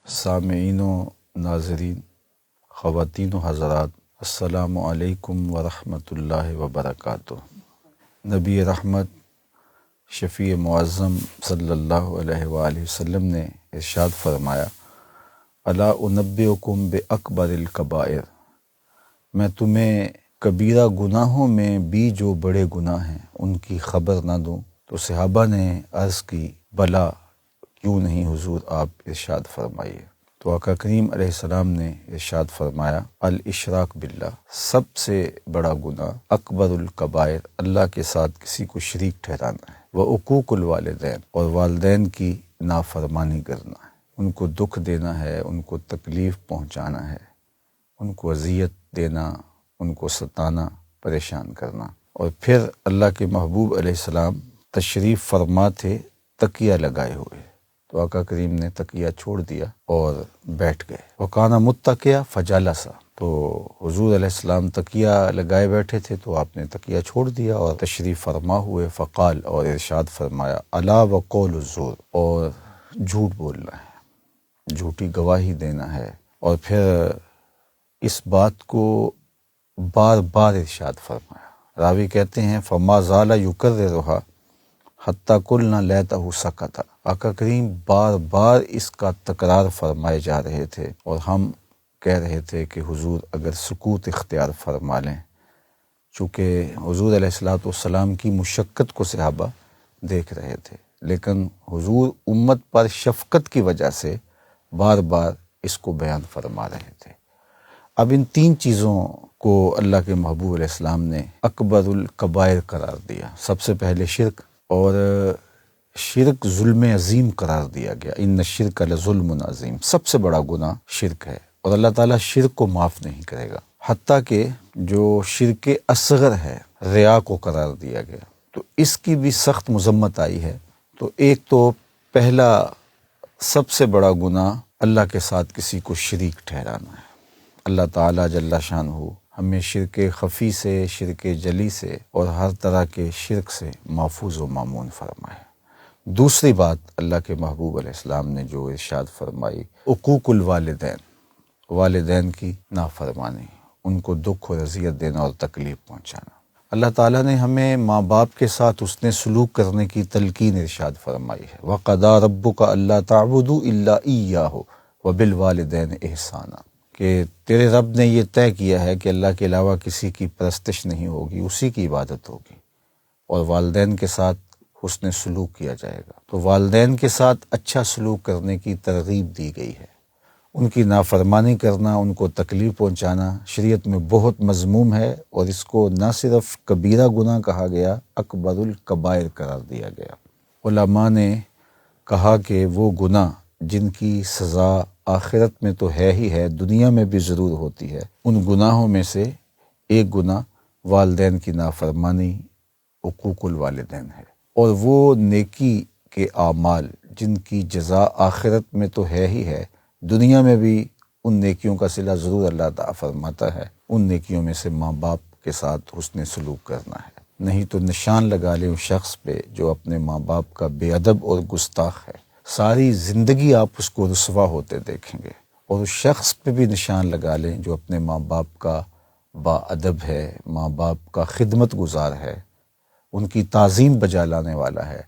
سامعین و ناظرین، خواتین و حضرات، السلام علیکم ورحمۃ اللہ وبرکاتہ۔ نبی رحمت شفیع معظم صلی اللہ علیہ وآلہ وسلم نے ارشاد فرمایا، الا انبئکم باکبر الکبائر، میں تمہیں کبیرہ گناہوں میں بھی جو بڑے گناہ ہیں ان کی خبر نہ دوں؟ تو صحابہ نے عرض کی، بلا، کیوں نہیں حضور، آپ ارشاد فرمائیے۔ تو آقا کریم علیہ السلام نے ارشاد فرمایا، الاشراک باللہ، سب سے بڑا گناہ اکبر الکبائر، اللہ کے ساتھ کسی کو شریک ٹھہرانا ہے، وعقوق الوالدین، اور والدین کی نافرمانی کرنا ہے، ان کو دکھ دینا ہے، ان کو تکلیف پہنچانا ہے، ان کو اذیت دینا، ان کو ستانا، پریشان کرنا۔ اور پھر اللہ کے محبوب علیہ السلام تشریف فرما تھے تکیہ لگائے ہوئے، تو آقا کریم نے تکیہ چھوڑ دیا اور بیٹھ گئے۔ وکانا متکئا فجلس، تو حضور علیہ السلام تکیہ لگائے بیٹھے تھے تو آپ نے تکیہ چھوڑ دیا اور تشریف فرما ہوئے، فقال، اور ارشاد فرمایا، الا وقول الزور، اور جھوٹ بولنا ہے، جھوٹی گواہی دینا ہے۔ اور پھر اس بات کو بار بار ارشاد فرمایا۔ راوی کہتے ہیں، فما زال یکررھا حتی قلنا لیتہ سکت، آقا کریم بار بار اس کا تکرار فرمائے جا رہے تھے اور ہم کہہ رہے تھے کہ حضور اگر سکوت اختیار فرما لیں، چونکہ حضور علیہ السلام کی مشقت کو صحابہ دیکھ رہے تھے، لیکن حضور امت پر شفقت کی وجہ سے بار بار اس کو بیان فرما رہے تھے۔ اب ان تین چیزوں کو اللہ کے محبوب علیہ السلام نے اکبر الکبائر قرار دیا۔ سب سے پہلے شرک، اور شرک ظلم عظیم قرار دیا گیا، ان الشرک لظلم عظیم، سب سے بڑا گناہ شرک ہے، اور اللہ تعالیٰ شرک کو معاف نہیں کرے گا۔ حتیٰ کہ جو شرک اصغر ہے، ریا کو قرار دیا گیا، تو اس کی بھی سخت مذمت آئی ہے۔ تو ایک تو پہلا سب سے بڑا گناہ اللہ کے ساتھ کسی کو شریک ٹھہرانا ہے۔ اللہ تعالیٰ جل شانہ ہمیں شرک خفی سے، شرک جلی سے اور ہر طرح کے شرک سے محفوظ و مامون فرمائے۔ دوسری بات اللہ کے محبوب علیہ السلام نے جو ارشاد فرمائی، عقوق الوالدین، والدین کی نافرمانی، ان کو دکھ اور اذیت دینا اور تکلیف پہنچانا۔ اللہ تعالیٰ نے ہمیں ماں باپ کے ساتھ حسن سلوک کرنے کی تلقین ارشاد فرمائی ہے، وَقَضَىٰ رَبُّكَ أَلَّا تَعْبُدُوا إِلَّا إِيَّاهُ وَبِالْوَالِدَيْنِ إِحْسَانًا، کہ تیرے رب نے یہ طے کیا ہے کہ اللہ کے علاوہ کسی کی پرستش نہیں ہوگی، اسی کی عبادت ہوگی، اور والدین کے ساتھ حسن سلوک کیا جائے گا۔ تو والدین کے ساتھ اچھا سلوک کرنے کی ترغیب دی گئی ہے۔ ان کی نافرمانی کرنا، ان کو تکلیف پہنچانا شریعت میں بہت مذموم ہے، اور اس کو نہ صرف کبیرہ گناہ کہا گیا، اکبر الکبائر قرار دیا گیا۔ علماء نے کہا کہ وہ گناہ جن کی سزا آخرت میں تو ہے ہی ہے، دنیا میں بھی ضرور ہوتی ہے، ان گناہوں میں سے ایک گناہ والدین کی نافرمانی، عقوق الوالدین ہے۔ اور وہ نیکی کے اعمال جن کی جزا آخرت میں تو ہے ہی ہے، دنیا میں بھی ان نیکیوں کا صلہ ضرور اللہ تعالیٰ فرماتا ہے، ان نیکیوں میں سے ماں باپ کے ساتھ حسن سلوک کرنا ہے۔ نہیں تو نشان لگا لیں اس شخص پہ جو اپنے ماں باپ کا بے ادب اور گستاخ ہے، ساری زندگی آپ اس کو رسوا ہوتے دیکھیں گے۔ اور اس شخص پہ بھی نشان لگا لیں جو اپنے ماں باپ کا با ادب ہے، ماں باپ کا خدمت گزار ہے، ان کی تعظیم بجا لانے والا ہے،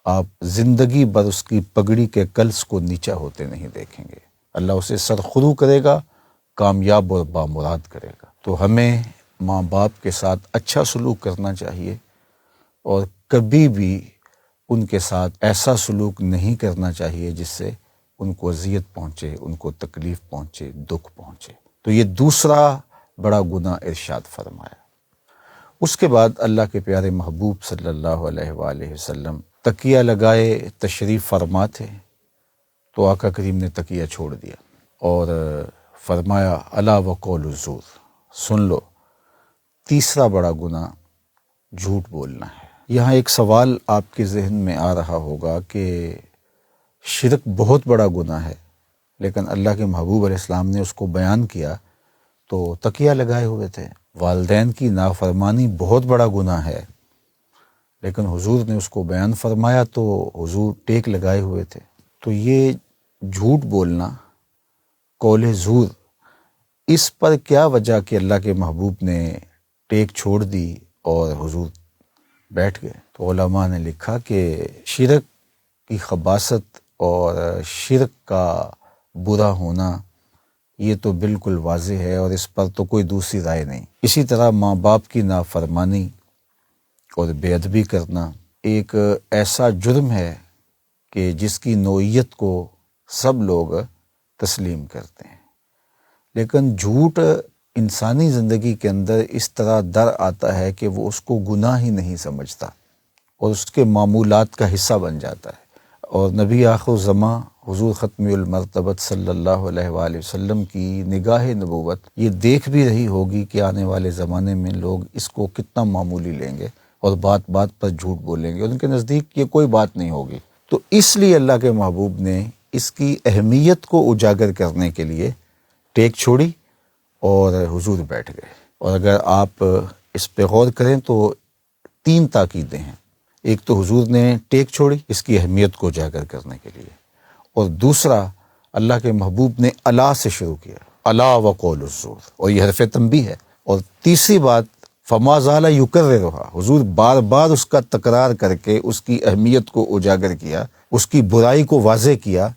آپ زندگی بھر اس کی پگڑی کے کلس کو نیچا ہوتے نہیں دیکھیں گے۔ اللہ اسے سرخرو کرے گا، کامیاب اور بامراد کرے گا۔ تو ہمیں ماں باپ کے ساتھ اچھا سلوک کرنا چاہیے، اور کبھی بھی ان کے ساتھ ایسا سلوک نہیں کرنا چاہیے جس سے ان کو اذیت پہنچے، ان کو تکلیف پہنچے، دکھ پہنچے۔ تو یہ دوسرا بڑا گناہ ارشاد فرمایا۔ اس کے بعد اللہ کے پیارے محبوب صلی اللہ علیہ وآلہ وسلم تکیہ لگائے تشریف فرما تھے، تو آقا کریم نے تکیہ چھوڑ دیا اور فرمایا، الا وقول الزور، سن لو، تیسرا بڑا گناہ جھوٹ بولنا ہے۔ یہاں ایک سوال آپ کے ذہن میں آ رہا ہوگا کہ شرک بہت بڑا گناہ ہے، لیکن اللہ کے محبوب علیہ السلام نے اس کو بیان کیا تو تکیہ لگائے ہوئے تھے۔ والدین کی نافرمانی بہت بڑا گناہ ہے، لیکن حضور نے اس کو بیان فرمایا تو حضور ٹیک لگائے ہوئے تھے۔ تو یہ جھوٹ بولنا، قول زور، اس پر کیا وجہ کہ اللہ کے محبوب نے ٹیک چھوڑ دی اور حضور بیٹھ گئے؟ تو علماء نے لکھا کہ شرک کی خباثت اور شرک کا برا ہونا یہ تو بالکل واضح ہے، اور اس پر تو کوئی دوسری رائے نہیں۔ اسی طرح ماں باپ کی نافرمانی اور بے ادبی کرنا ایک ایسا جرم ہے کہ جس کی نوعیت کو سب لوگ تسلیم کرتے ہیں، لیکن جھوٹ انسانی زندگی کے اندر اس طرح در آتا ہے کہ وہ اس کو گناہ ہی نہیں سمجھتا اور اس کے معمولات کا حصہ بن جاتا ہے۔ اور نبی آخر الزماں حضور ختم المرتبت صلی اللہ علیہ وآلہ وسلم کی نگاہ نبوت یہ دیکھ بھی رہی ہوگی کہ آنے والے زمانے میں لوگ اس کو کتنا معمولی لیں گے اور بات بات پر جھوٹ بولیں گے، اور ان کے نزدیک یہ کوئی بات نہیں ہوگی۔ تو اس لیے اللہ کے محبوب نے اس کی اہمیت کو اجاگر کرنے کے لیے ٹیک چھوڑی اور حضور بیٹھ گئے۔ اور اگر آپ اس پہ غور کریں تو 3 تاکیدیں ہیں۔ ایک تو حضور نے ٹیک چھوڑی اس کی اہمیت کو اجاگر کرنے کے لیے، اور دوسرا اللہ کے محبوب نے الا سے شروع کیا، الا وقول الزور، اور یہ حرف تنبیہ ہے۔ اور تیسری بات فما زال یکررھا، حضور بار بار اس کا تکرار کر کے اس کی اہمیت کو اجاگر کیا، اس کی برائی کو واضح کیا،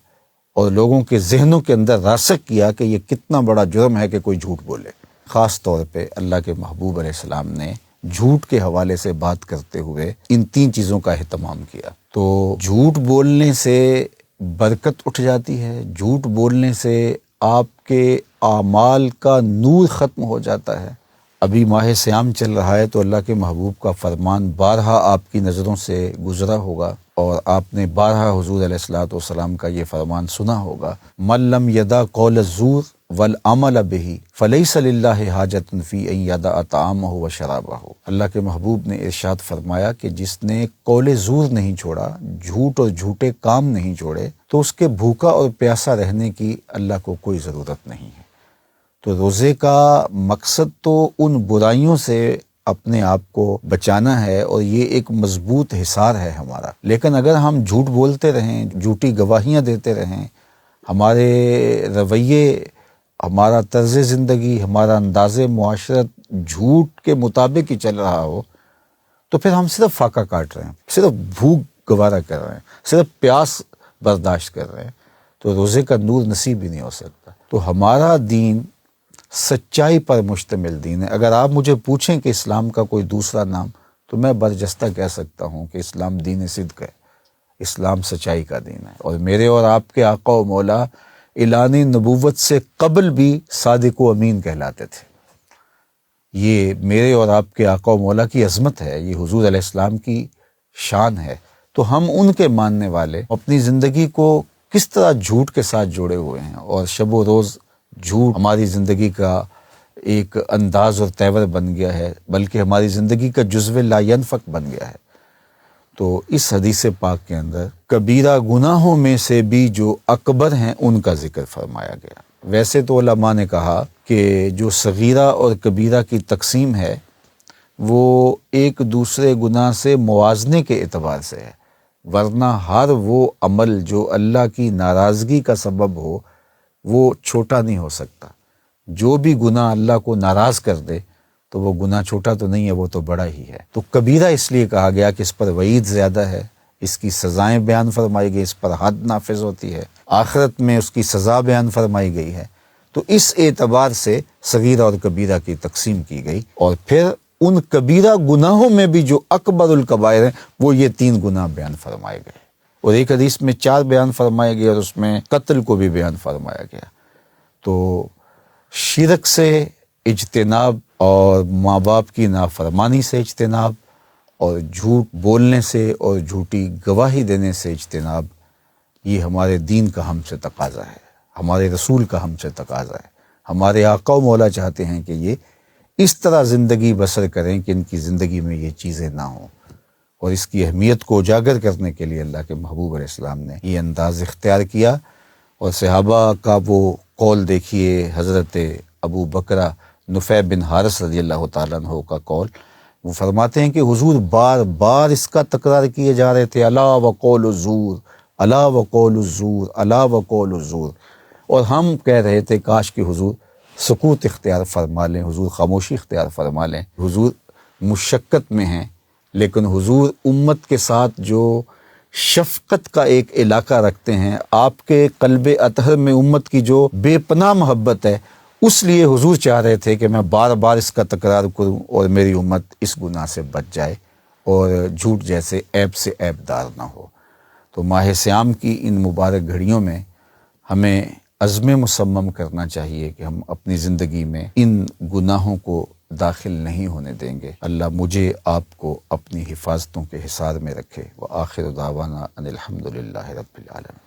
اور لوگوں کے ذہنوں کے اندر راسخ کیا کہ یہ کتنا بڑا جرم ہے کہ کوئی جھوٹ بولے۔ خاص طور پہ اللہ کے محبوب علیہ السلام نے جھوٹ کے حوالے سے بات کرتے ہوئے ان 3 چیزوں کا اہتمام کیا۔ تو جھوٹ بولنے سے برکت اٹھ جاتی ہے، جھوٹ بولنے سے آپ کے اعمال کا نور ختم ہو جاتا ہے۔ ابھی ماہ صیام چل رہا ہے تو اللہ کے محبوب کا فرمان بارہا آپ کی نظروں سے گزرا ہوگا، اور آپ نے بارہا حضور علیہ الصلوۃ والسلام کا یہ فرمان سنا ہوگا، من لم یدع قول الزور والعمل به فلیس للہ حاجۃ فی ان یدع طعامہ وشرابہ۔ اللہ کے محبوب نے ارشاد فرمایا کہ جس نے قول زور نہیں چھوڑا، جھوٹ اور جھوٹے کام نہیں چھوڑے، تو اس کے بھوکا اور پیاسا رہنے کی اللہ کو کوئی ضرورت نہیں ہے۔ تو روزے کا مقصد تو ان برائیوں سے اپنے آپ کو بچانا ہے، اور یہ ایک مضبوط حصار ہے ہمارا۔ لیکن اگر ہم جھوٹ بولتے رہیں، جھوٹی گواہیاں دیتے رہیں، ہمارے رویے، ہمارا طرز زندگی، ہمارا انداز معاشرت جھوٹ کے مطابق ہی چل رہا ہو، تو پھر ہم صرف فاقہ کاٹ رہے ہیں، صرف بھوک گوارا کر رہے ہیں، صرف پیاس برداشت کر رہے ہیں، تو روزے کا نور نصیب ہی نہیں ہو سکتا۔ تو ہمارا دین سچائی پر مشتمل دین ہے۔ اگر آپ مجھے پوچھیں کہ اسلام کا کوئی دوسرا نام، تو میں برجستہ کہہ سکتا ہوں کہ اسلام دین صدق ہے، اسلام سچائی کا دین ہے۔ اور میرے اور آپ کے آقا و مولا اعلان نبوت سے قبل بھی صادق و امین کہلاتے تھے۔ یہ میرے اور آپ کے آقا و مولا کی عظمت ہے، یہ حضور علیہ السلام کی شان ہے۔ تو ہم ان کے ماننے والے اپنی زندگی کو کس طرح جھوٹ کے ساتھ جوڑے ہوئے ہیں، اور شب و روز جھوٹ ہماری زندگی کا ایک انداز اور تیور بن گیا ہے، بلکہ ہماری زندگی کا جزو لا ینفک بن گیا ہے۔ تو اس حدیث پاک کے اندر کبیرہ گناہوں میں سے بھی جو اکبر ہیں ان کا ذکر فرمایا گیا۔ ویسے تو علماء نے کہا کہ جو صغیرہ اور کبیرہ کی تقسیم ہے وہ ایک دوسرے گناہ سے موازنے کے اعتبار سے ہے، ورنہ ہر وہ عمل جو اللہ کی ناراضگی کا سبب ہو وہ چھوٹا نہیں ہو سکتا۔ جو بھی گناہ اللہ کو ناراض کر دے تو وہ گناہ چھوٹا تو نہیں ہے، وہ تو بڑا ہی ہے۔ تو کبیرہ اس لیے کہا گیا کہ اس پر وعید زیادہ ہے، اس کی سزائیں بیان فرمائی گئی، اس پر حد نافذ ہوتی ہے، آخرت میں اس کی سزا بیان فرمائی گئی ہے۔ تو اس اعتبار سے صغیرہ اور کبیرہ کی تقسیم کی گئی، اور پھر ان کبیرہ گناہوں میں بھی جو اکبر الکبائر ہیں وہ یہ 3 گناہ بیان فرمائے گئے، اور ایک حدیث میں 4 بیان فرمائے گئے، اور اس میں قتل کو بھی بیان فرمایا گیا۔ تو شرک سے اجتناب، اور ماں باپ کی نافرمانی سے اجتناب، اور جھوٹ بولنے سے اور جھوٹی گواہی دینے سے اجتناب، یہ ہمارے دین کا ہم سے تقاضا ہے، ہمارے رسول کا ہم سے تقاضا ہے۔ ہمارے آقا و مولا چاہتے ہیں کہ یہ اس طرح زندگی بسر کریں کہ ان کی زندگی میں یہ چیزیں نہ ہوں، اور اس کی اہمیت کو اجاگر کرنے کے لیے اللہ کے محبوب علیہ السلام نے یہ انداز اختیار کیا۔ اور صحابہ کا وہ قول دیکھیے، حضرت ابو بکرہ نفیع بن حارث رضی اللہ تعالیٰ عنہ کا قول، وہ فرماتے ہیں کہ حضور بار بار اس کا تکرار کیے جا رہے تھے، الا وقول الزور، الا وقول الزور، الا وقول الزور۔ اور ہم کہہ رہے تھے کاش کہ حضور سکوت اختیار فرما لیں، حضور خاموشی اختیار فرما لیں۔ حضور مشقت میں ہیں، لیکن حضور امت کے ساتھ جو شفقت کا ایک علاقہ رکھتے ہیں، آپ کے قلب اطہر میں امت کی جو بے پناہ محبت ہے، اس لیے حضور چاہ رہے تھے کہ میں بار بار اس کا تکرار کروں اور میری امت اس گناہ سے بچ جائے اور جھوٹ جیسے عیب سے عیب دار نہ ہو۔ تو ماہ صیام کی ان مبارک گھڑیوں میں ہمیں عزم مصمم کرنا چاہیے کہ ہم اپنی زندگی میں ان گناہوں کو داخل نہیں ہونے دیں گے۔ اللہ مجھے آپ کو اپنی حفاظتوں کے حصار میں رکھے۔ وآخر دعوانا ان الحمدللہ رب العالمین۔